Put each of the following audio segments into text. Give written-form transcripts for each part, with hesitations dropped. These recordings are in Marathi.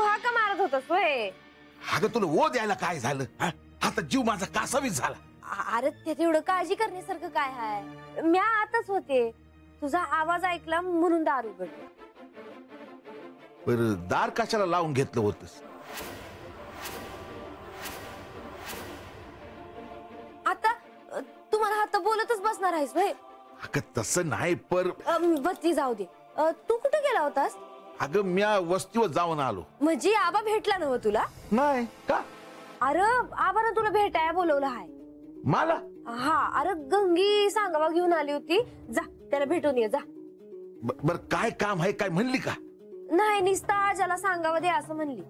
हाका मारत होतास होय? अगं तुला ओ द्यायला काय झालं? आता जीव माझा कासावीस झाला. अरे त्यात एवढं काळजी करण्यासारखं काय आहे? मी आताच होते, तुझा आवाज ऐकला म्हणून दार उघडलं. बरं दार कशाला लावून घेतलं होतस? आता तुम्हाला आता बोलतच बसणार आहेस होय? अगं तसं नाही पर बत्ती जाऊ दे. तू कुठे गेला होतास? अगं म्या वस्तीवर जाऊन आलो. म्हणजे आबा भेटला नव तुला? नाही का? अरे आबानं तुला भेटायला बोलवलं आहे. मला? हा, अरे गंगी सांगावा घेऊन आली होती, जा त्याला भेटून ये जा. बर काय काम आहे काय म्हणली का? नाही, निस्ता ज्याला सांगावा दे असं म्हणली.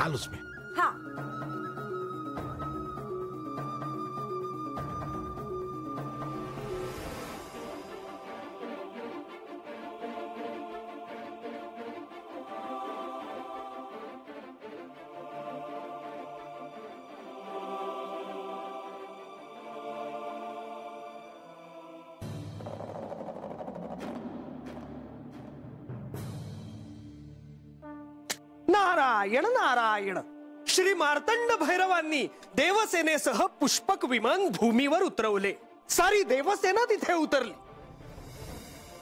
आलोच मी. हा नारायण नारायण. श्री मार्तंड भैरवांनी देवसेनेसह पुष्पक विमान भूमीवर उतरवले. सारी देवसेना तिथे उतरली.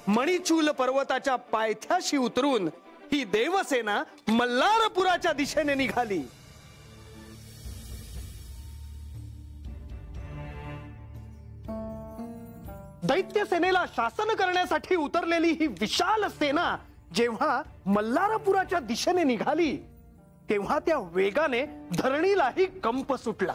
मणिचूल पर्वताच्या पायथ्याशी उतरून ही देवसेना मल्हारपुराच्या दिशेने निघाली. दैत्य सेनेला शासन करण्यासाठी उतरलेली ही विशाल सेना जेव्हा मल्हारपुराच्या दिशेने निघाली तेव्हा त्या वेगाने धरणीलाही कंप सुटला.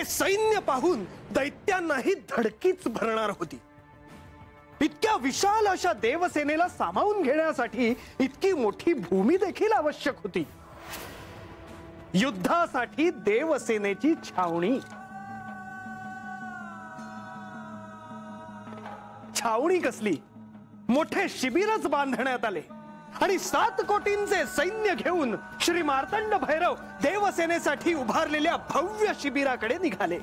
सैन्य पाहून दैत्यांनाही धडकीच भरणार होती. इतक्या विशाल अशा देवसेनेला सामावून घेण्यासाठी इतकी मोठी भूमी देखील आवश्यक होती. युद्धासाठी देवसेनेची छावणी. छावणी कसली, मोठे शिबिरच बांधण्यात आले आणि 7 कोटींचे सैन्य घेऊन श्री मार्तंड भैरव देवसेनेसाठी उभारलेल्या भव्य शिबिराकडे निघाले.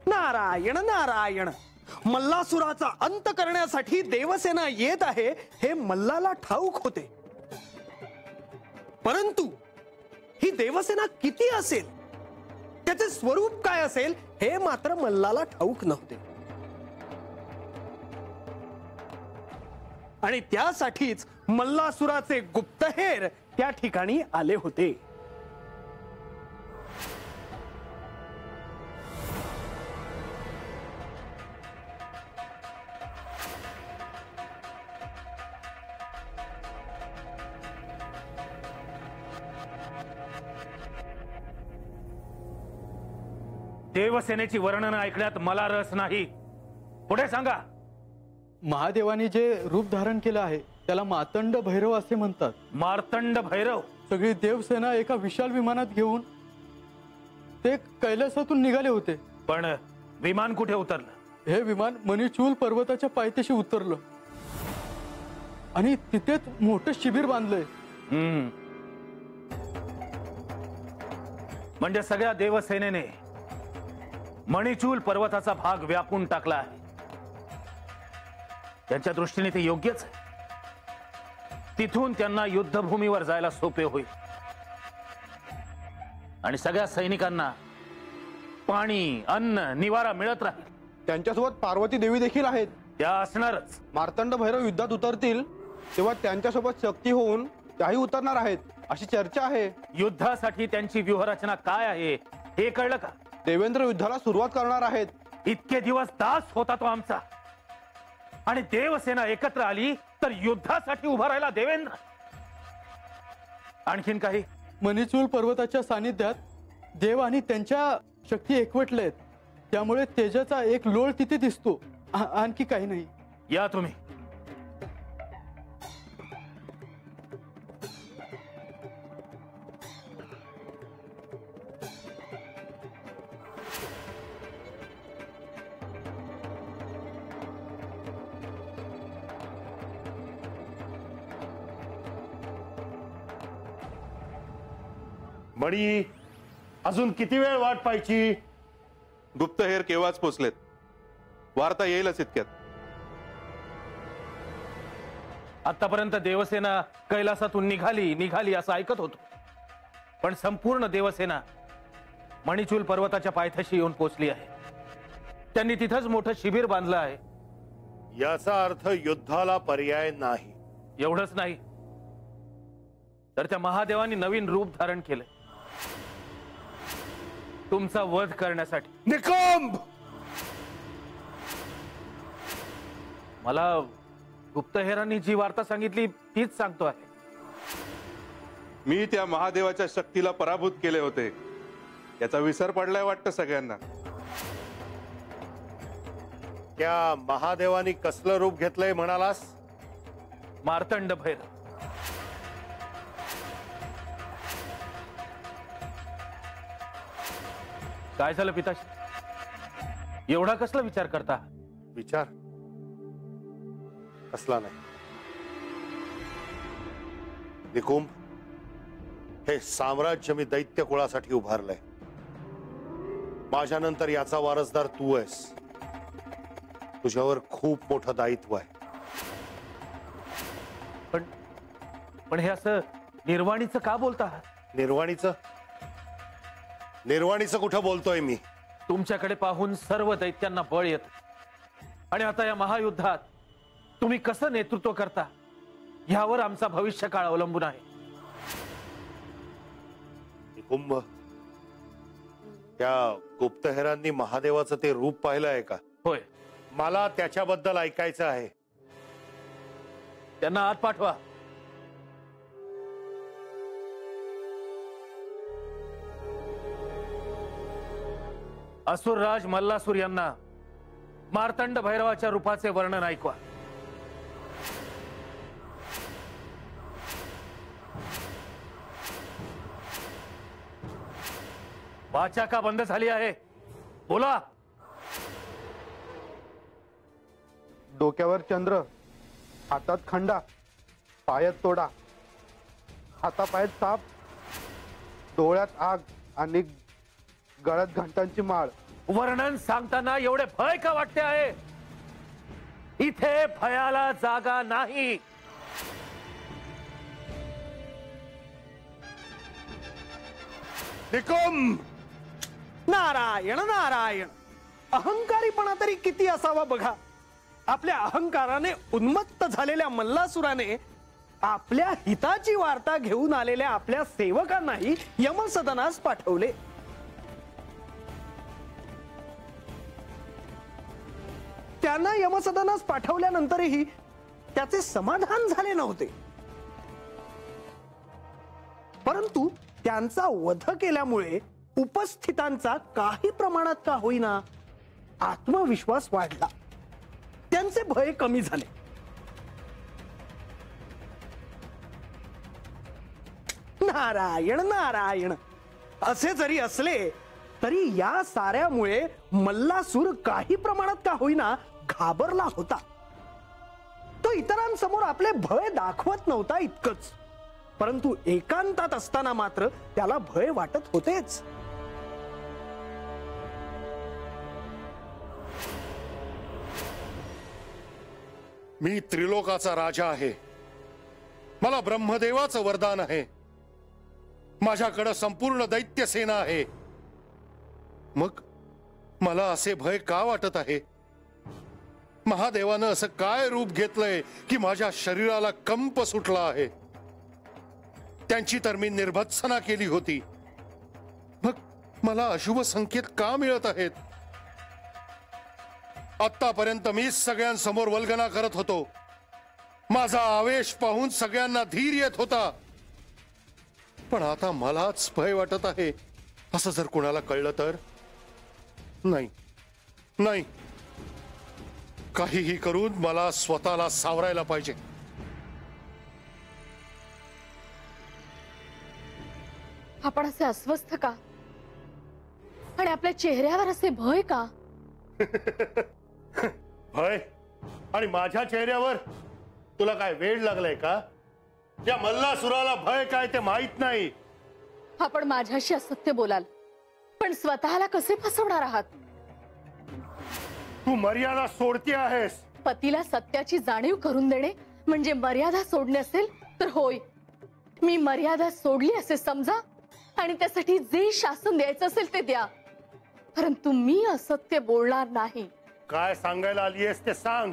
नारायण नारायण. मल्लासुराचा अंत करण्यासाठी देवसेना येत आहे हे मल्लाला ठाऊक होते, परंतु ही देवसेना किती असेल, त्याचे स्वरूप काय असेल हे मात्र मल्लाला ठाऊक नव्हते. आणि त्यासाठीच मल्लासुराचे गुप्तहेर त्या ठिकाणी आले होते. देवसेनेची वर्णन ऐकण्यात मला रस नाही. पुढे सांगा. महादेवाने जे रूप धारण केलं आहे त्याला मार्तंड भैरव असे म्हणतात. मार्तंड भैरव. सगळी देवसेना एका विशाल विमानात घेऊन ते कैलासातून निघाले होते. पण विमान कुठे उतरलं? हे विमान मणिचूल पर्वताच्या पायथ्याशी उतरलं आणि तिथेच मोठं शिबिर बांधलंय. म्हणजे सगळ्या देवसेनेने मणिचूल पर्वताचा भाग व्यापून टाकला आहे. त्यांच्या दृष्टीने ते योग्यच आहे. तिथून त्यांना युद्धभूमीवर जायला सोपे होईल आणि सगळ्या सैनिकांना पाणी, अन्न, निवारा मिळत राहील. त्यांच्यासोबत पार्वती देवी देखील आहेत. त्या असणारच. मार्तंड भैरव युद्धात उतरतील तेव्हा त्यांच्यासोबत शक्ती होऊन त्याही उतरणार आहेत अशी चर्चा आहे. युद्धासाठी त्यांची व्यूहरचना काय आहे हे कळलं का? देवेंद्र युद्धाला सुरुवात करणार आहेत. इतके दिवस दास होता तो आमचा, आणि देवसेना एकत्र आली तर युद्धासाठी उभा राहिला देवेंद्र. आणखीन काही? मणिचूल पर्वताच्या सानिध्यात देव आणि त्यांच्या शक्ती एकवटलेत, त्यामुळे तेजाचा एक लोळ तिथे दिसतो. आणखी काही नाही. या तुम्ही. मणी, अजून किती वेळ वाट पाहायची? गुप्तहेर केव्हाच पोचलेत. वार्ता येईलच इतक्यात. आतापर्यंत देवसेना कैलासातून निघाली असं ऐकत होतो, पण संपूर्ण देवसेना मणिचूल पर्वताच्या पायथ्याशी येऊन पोचली आहे. त्यांनी तिथंच मोठं शिबिर बांधलं आहे. याचा अर्थ युद्धाला पर्याय नाही. एवढंच नाही तर त्या महादेवांनी नवीन रूप धारण केलंय तुमचा वध करण्यासाठी. निकंब! मला गुप्तहेरांनी जी वार्ता सांगितली तीच सांगतो आहे. मी त्या महादेवाच्या शक्तीला पराभूत केले होते, याचा विसर पडलाय वाटतं सगळ्यांना. त्या महादेवानी कसलं रूप घेतलंय म्हणालास? मार्तंड भैरव. काय झालं पिताश्री? एवढा कसला विचार करता? विचार कसला नाही. निकुंभ, हे साम्राज्य मी दैत्य कुळासाठी उभारलंय. माझ्यानंतर याचा वारसदार तू आहेस. तुझ्यावर खूप मोठं दायित्व आहे. पण हे असं निर्वाणीचं का बोलता? निर्वाणीचं कुठं बोलतोय मी? तुमच्याकडे पाहून सर्व दैत्यांना बळ येत, आणि आता या महायुद्धात तुम्ही कसं नेतृत्व करता यावर आमचा भविष्यकाळ अवलंबून आहे. निकुंभ, त्या गुप्तहेरांनी महादेवाचं ते रूप पाहिलं आहे का? होय. मला त्याच्याबद्दल ऐकायचं आहे. त्यांना आत पाठवा. असुरराज मल्लासूर यांना मार्तंड भैरवाच्या रूपाचे वर्णन ऐकवा. वाचा का बंद झाली आहे? बोला. डोक्यावर चंद्र, हातात खंडा, पायात तोडा, हातापायात साप, डोळ्यात आग आणि गळ्यात घंटांची माळ. वर्णन सांगताना एवढे भय का वाटते आहे? इथे भयाला जागा नाही. निकुंभ! नारायण नारायण. अहंकारीपणा तरी किती असावा बघा. आपल्या अहंकाराने उन्मत्त झालेल्या मल्लासुराने आपल्या हिताची वार्ता घेऊन आलेल्या आपल्या सेवकांनाही यमसदनास पाठवले. त्यांना यमसदनास पाठवल्यानंतरही त्याचे समाधान झाले नव्हते, परंतु त्यांचा वध केल्यामुळे उपस्थितांचा काही प्रमाणात का होईना आत्मविश्वास वाढला. त्यांचे भय कमी झाले. नारायण नारायण. असे जरी असले तरी या साऱ्यामुळे मल्लासूर काही प्रमाणात का होईना घाबरला होता. तो इतरांसमोर आपले भय दाखवत नव्हता इतकंच, परंतु एकांतात असताना मात्र त्याला भय वाटत होतेच. मी त्रिलोकाचा राजा आहे. मला ब्रह्मदेवाचं वरदान आहे. माझ्याकडे संपूर्ण दैत्य सेना आहे. मग मला असे भय का वाटत आहे? महादेवानं असं काय रूप घेतलंय की माझ्या शरीराला कंप सुटला आहे? त्यांची तर मी निर्भत्सना केली होती, मग मला अशुभ संकेत का मिळत आहेत? आतापर्यंत मीच सगळ्यांसमोर वल्गना करत होतो. माझा आवेश पाहून सगळ्यांना धीर येत होता, पण आता मलाच भय वाटत आहे. असं जर कुणाला कळलं तर? नाही नाही, काहीही करून मला स्वतःला सावरायला पाहिजे. आपण असे अस्वस्थ का आणि आपल्या चेहऱ्यावर असे भय का? भय? आणि माझ्या चेहऱ्यावर तुला काय वेड लागलाय का? या मल्लासुराला भय काय ते माहित नाही. आपण माझ्याशी असत्य बोलाल, पण स्वतःला कसे फसवणार आहात? तू मर्यादा सोडती आहेस. पतीला सत्याची जाणीव करून देणे म्हणजे मर्यादा सोडणे असेल तर होय, मी मर्यादा सोडली असे समजा आणि त्यासाठी जे शासन द्यायचं असेल ते द्या, परंतु मी असत्य बोलणार नाही. काय सांगायला आलीयस ते सांग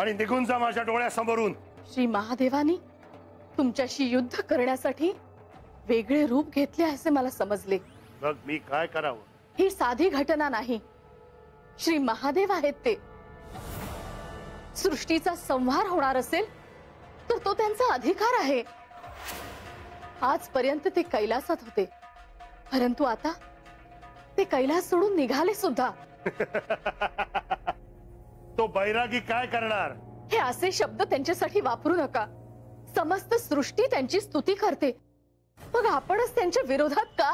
आणि निघून जा माझ्या डोळ्यासमोरून. श्री महादेवानी तुमच्याशी युद्ध करण्यासाठी वेगळे रूप घेतले असे मला समजले. मग मी काय करावं? ही साधी घटना नाही, श्री महादेव आहेत ते. सृष्टीचा संहार होणार असेल तर तो त्यांचा अधिकार आहे. आजपर्यंत ते कैलासात होते, परंतु आता ते कैलास सोडून निघाले सुद्धा. तो बैरागी काय करणार? हे असे शब्द त्यांच्यासाठी वापरू नका. समस्त सृष्टी त्यांची स्तुती करते, मग आपणच त्यांच्या विरोधात का?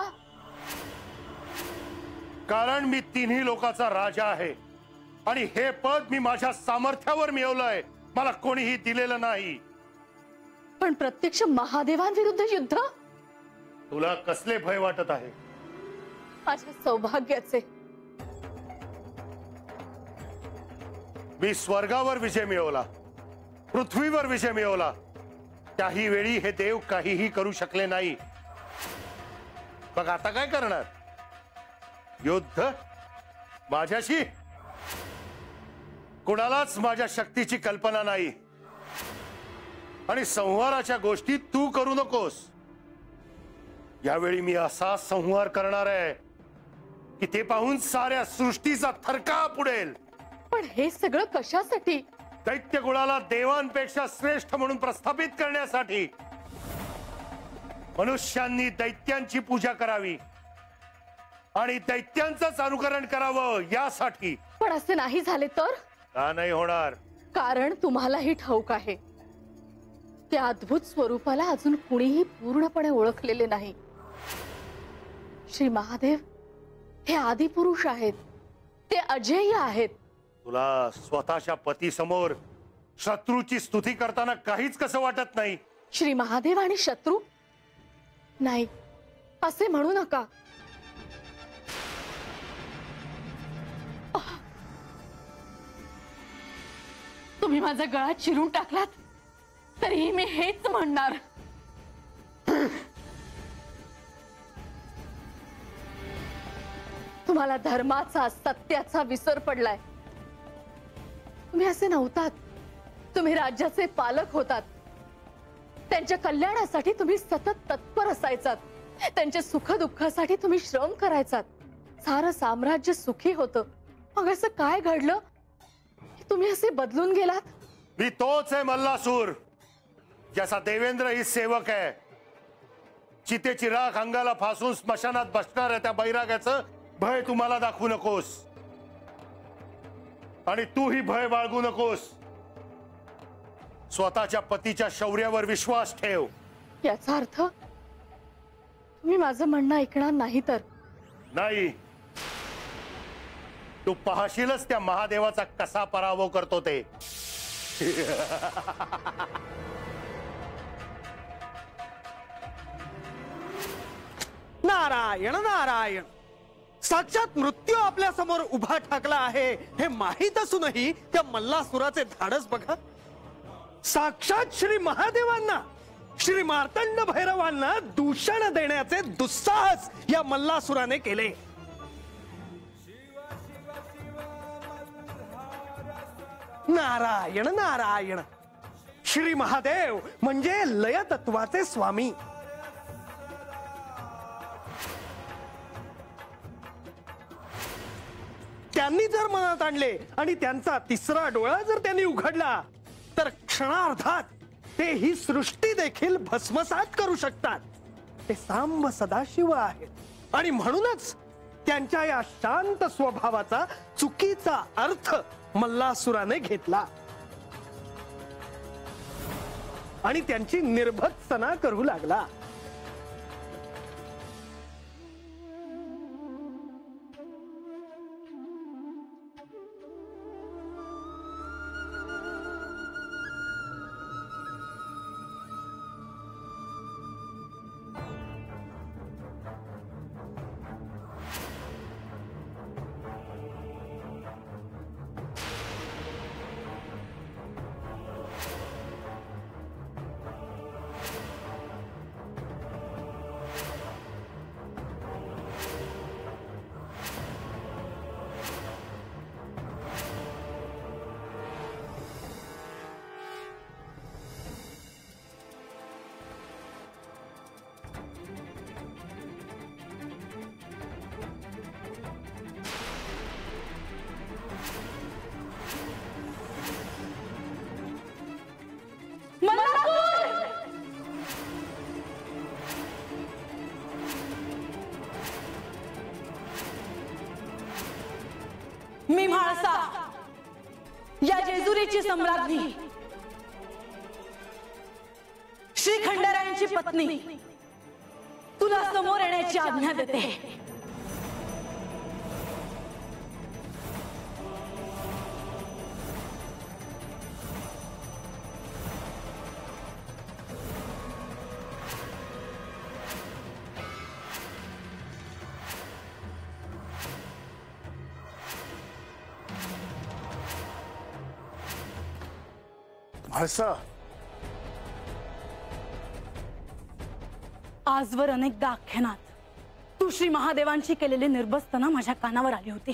कारण मी तिन्ही लोकांचा राजा आहे आणि हे पद मी माझ्या सामर्थ्यावर मिळवलंय, मला कोणीही दिलेलं नाही. पण प्रत्यक्ष महादेवांविरुद्ध युद्ध? तुला कसले भय वाटत आहे? माझ्या सौभाग्याचे. मी स्वर्गावर विजय मिळवला, पृथ्वीवर विजय मिळवला. त्याही वेळी हे देव काहीही करू शकले नाही. मग आता काय करणार? युद्ध माझ्याशी? कुणालाच माझ्या शक्तीची कल्पना नाही आणि संहाराच्या गोष्टी तू करू नकोस. यावेळी मी असा संहार करणार आहे की ते पाहून साऱ्या सृष्टीचा थरकाप उडेल. पण हे सगळं कशासाठी? दैत्य कुळाला देवांपेक्षा श्रेष्ठ म्हणून प्रस्थापित करण्यासाठी. मनुष्यांनी दैत्यांची पूजा करावी आणि दैत्यांचंच अनुकरण करावं यासाठी. पण असे नाही झाले तर? का नाही होणार? कारण तुम्हालाही ठाऊक आहे, त्या अद्भुत स्वरूपाला अजून कुणीही पूर्णपणे ओळखलेले नाही. श्री महादेव हे आदिपुरुष आहेत, ते अजेय आहेत. तुला स्वतःच्या पती समोर शत्रूची स्तुती करताना काहीच कसं वाटत नाही? श्री महादेव आणि शत्रू नाही असे म्हणू नका. तुम्ही माझा गळा चिरून टाकलात तरीही मी हेच म्हणणार. तुम्हाला धर्माचा सत्याचा विसर पडलाय. तुम्ही असे नव्हतात. तुम्ही राज्याचे पालक होतात. त्यांच्या कल्याणासाठी तुम्ही सतत तत्पर असायचात. त्यांच्या सुखदुःखासाठी तुम्ही श्रम करायचात. सारं साम्राज्य सुखी होतं. मग असं काय घडलं की तुम्ही असे बदलून गेलात? मी तोच आहे मल्लासूर, ज्याचा देवेंद्र ही सेवक आहे. चितेची राख अंगाला फासून स्मशानात बसणार आहे त्या बैराग्याचं भय तुम्हाला दाखवू नकोस आणि तूही भय बाळगू नकोस. स्वतःच्या पतीच्या शौर्यावर विश्वास ठेव. याचा अर्थ तुम्ही माझं म्हणणं ऐकणार नाही तर? नाही. तू पाहशीलच त्या महादेवाचा कसा पराभव करतो ते. नारायण नारायण. साक्षात मृत्यू आपल्या समोर उभा ठाकला आहे हे माहीत असूनही त्या मल्लासुराचे धाडस बघा. साक्षात श्री महादेवांना, श्री मार्तंड भैरवांना दूषण देण्याचे दुस्साहस या मल्लासुराने केले. नारायण नारायण. श्री महादेव म्हणजे लय तत्वाचे स्वामी. त्यांनी जर मनात आणले आणि त्यांचा तिसरा डोळा जर त्यांनी उघडला तर क्षणार्धात ते ही सृष्टी देखील भस्मसात करू शकतात. ते सांब सदाशिव आहेत आणि म्हणूनच त्यांच्या या शांत स्वभावाचा चुकीचा अर्थ मल्लासुराने घेतला आणि त्यांची निर्भत्सना करू लागला. मी म्हाळसा, या जेजुरीची सम्राज्ञी, श्री खंडेरायांची पत्नी, तुला समोर येण्याची आज्ञा देते. म्हाळसा, आजवर अनेकदा आख्यानात तू श्री महादेवांची केलेली निर्बस्तना माझ्या कानावर आली होती.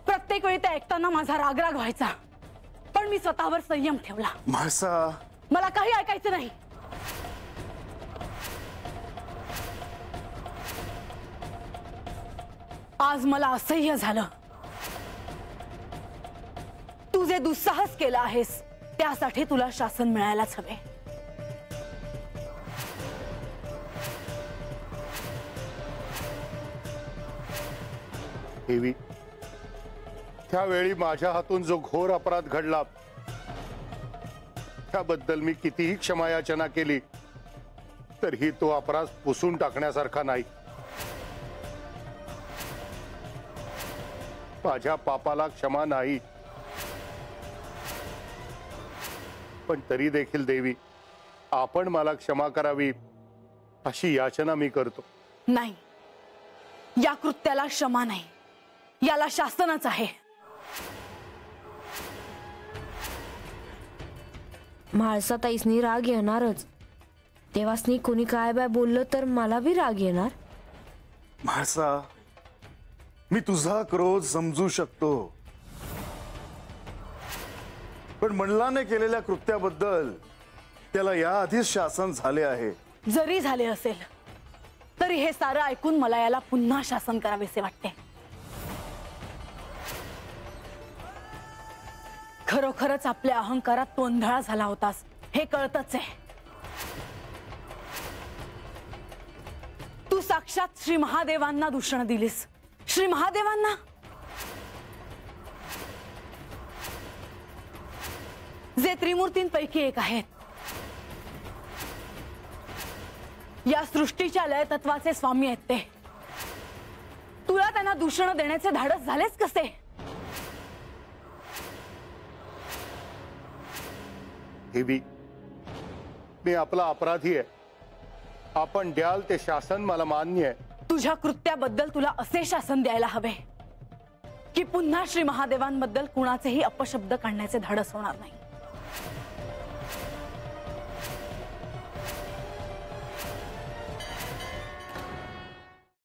प्रत्येक वेळी ते ऐकताना माझा रागराग व्हायचा, पण मी स्वतःवर संयम ठेवला. म्हाळसा, मला काही ऐकायचं नाही. आज मला असह्य झालं. तू जे दुस्साहस केला आहेस त्यासाठी तुला शासन मिळायलाच हवे. देवी, त्यावेळी माझ्या हातून जो घोर अपराध घडला त्याबद्दल मी कितीही क्षमायाचना केली तरीही तो अपराध पुसून टाकण्यासारखा नाही. माझ्या पापाला क्षमा नाही, पण तरी देखील देवी, आपण मला क्षमा करावी अशी याचना मी करतो. नाही, या कृत्याला क्षमा नाही, याला शासनच आहे. म्हाळसा ताईसनी राग येणारच. तेव्हासनी कोणी काय बाय बोललं तर मला बी राग येणार. म्हाळसा, मी तुझा क्रोध समजू शकतो, पण मंडलाने केलेल्या कृत्याबद्दल त्याला याआधीच शासन झाले आहे. जरी झाले असेल तरी हे सारं ऐकून मला याला पुन्हा शासन करावेसे वाटते. खरोखरच आपल्या अहंकारात तू अंधळा झाला होतास हे कळतच आहे. तू साक्षात श्री महादेवांना दूषण दिलीस. श्री महादेवांना, जे त्रिमूर्तींपैकी एक आहेत, या सृष्टीच्या लय तत्वाचे स्वामी आहेत ते. तुला त्यांना दूषण देण्याचे धाडस झालेच कसे? देवी, मी आपला अपराधी आहे. आपण द्याल ते शासन मला मान्य आहे. तुझ्या कृत्याबद्दल तुला असे शासन द्यायला हवे की पुन्हा श्री महादेवांबद्दल कुणाचेही अपशब्द काढण्याचे धाडस होणार नाही.